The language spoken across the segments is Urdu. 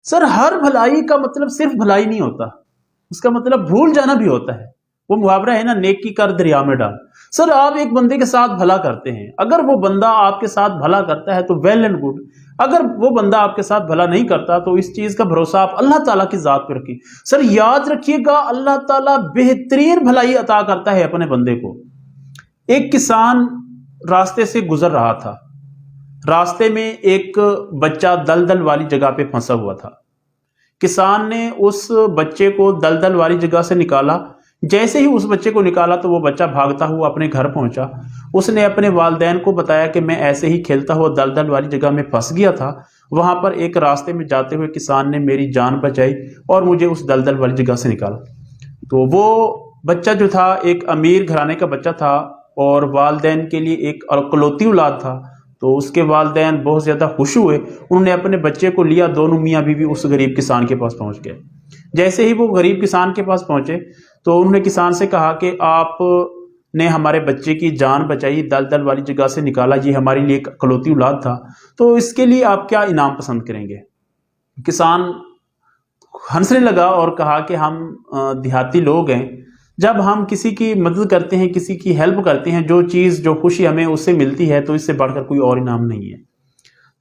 سر ہر بھلائی کا مطلب صرف بھلائی نہیں ہوتا، اس کا مطلب بھول جانا بھی ہوتا ہے۔ وہ محاورہ ہے نا، نیکی کر دریا میں ڈال۔ سر آپ ایک بندے کے ساتھ بھلا کرتے ہیں، اگر وہ بندہ آپ کے ساتھ بھلا کرتا ہے تو ویل اینڈ گڈ، اگر وہ بندہ آپ کے ساتھ بھلا نہیں کرتا تو اس چیز کا بھروسہ آپ اللہ تعالیٰ کی ذات پہ رکھیے۔ سر یاد رکھیے گا، اللہ تعالیٰ بہترین بھلائی عطا کرتا ہے اپنے بندے کو۔ ایک کسان راستے سے گزر رہا تھا، راستے میں ایک بچہ دلدل والی جگہ پہ پھنسا ہوا تھا۔ کسان نے اس بچے کو دلدل والی جگہ سے نکالا۔ جیسے ہی اس بچے کو نکالا تو وہ بچہ بھاگتا ہوا اپنے گھر پہنچا۔ اس نے اپنے والدین کو بتایا کہ میں ایسے ہی کھیلتا ہوا دلدل والی جگہ میں پھنس گیا تھا، وہاں پر ایک راستے میں جاتے ہوئے کسان نے میری جان بچائی اور مجھے اس دلدل والی جگہ سے نکالا۔ تو وہ بچہ جو تھا ایک امیر گھرانے کا بچہ تھا اور والدین کے لیے ایک اکلوتی اولاد تھا، تو اس کے والدین بہت زیادہ خوش ہوئے۔ انہوں نے اپنے بچے کو لیا، دونوں میاں بیوی اس غریب کسان کے پاس پہنچ گئے۔ جیسے ہی وہ غریب کسان کے پاس پہنچے تو انہوں نے کسان سے کہا کہ آپ نے ہمارے بچے کی جان بچائی، دلدل والی جگہ سے نکالا، یہ ہمارے لیے ایک اکلوتی اولاد تھا، تو اس کے لیے آپ کیا انعام پسند کریں گے؟ کسان ہنسنے لگا اور کہا کہ ہم دیہاتی لوگ ہیں، جب ہم کسی کی مدد کرتے ہیں، کسی کی ہیلپ کرتے ہیں، جو چیز جو خوشی ہمیں اس سے ملتی ہے تو اس سے بڑھ کر کوئی اور انعام نہیں ہے۔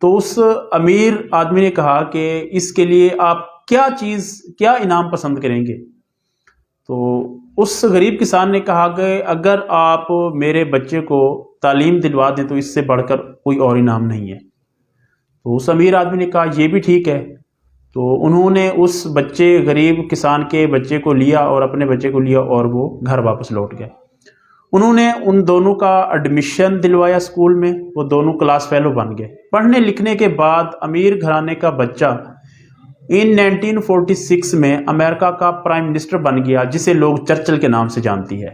تو اس امیر آدمی نے کہا کہ اس کے لیے آپ کیا انعام پسند کریں گے؟ تو اس غریب کسان نے کہا کہ اگر آپ میرے بچے کو تعلیم دلوا دیں تو اس سے بڑھ کر کوئی اور انعام نہیں ہے۔ تو اس امیر آدمی نے کہا یہ بھی ٹھیک ہے۔ تو انہوں نے اس غریب کسان کے بچے کو لیا اور اپنے بچے کو لیا اور وہ گھر واپس لوٹ گئے۔ انہوں نے ان دونوں کا ایڈمیشن دلوایا اسکول میں، وہ دونوں کلاس فیلو بن گئے۔ پڑھنے لکھنے کے بعد امیر گھرانے کا بچہ 1946 میں امریکہ کا پرائم منسٹر بن گیا، جسے لوگ چرچل کے نام سے جانتی ہے۔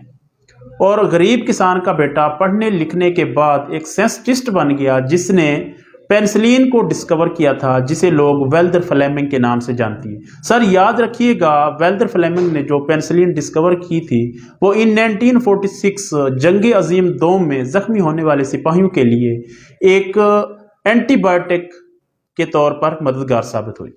اور غریب کسان کا بیٹا پڑھنے لکھنے کے بعد ایک سائنٹسٹ بن گیا، جس نے پینسلین کو ڈسکور کیا تھا، جسے لوگ ویلدر فلیمنگ کے نام سے جانتی ہے۔ سر یاد رکھیے گا، ویلدر فلیمنگ نے جو پینسلین ڈسکور کی تھی وہ 1946 جنگ عظیم دوم میں زخمی ہونے والے سپاہیوں کے لیے ایک اینٹی بائیوٹک کے طور پر مددگار ثابت ہوئی۔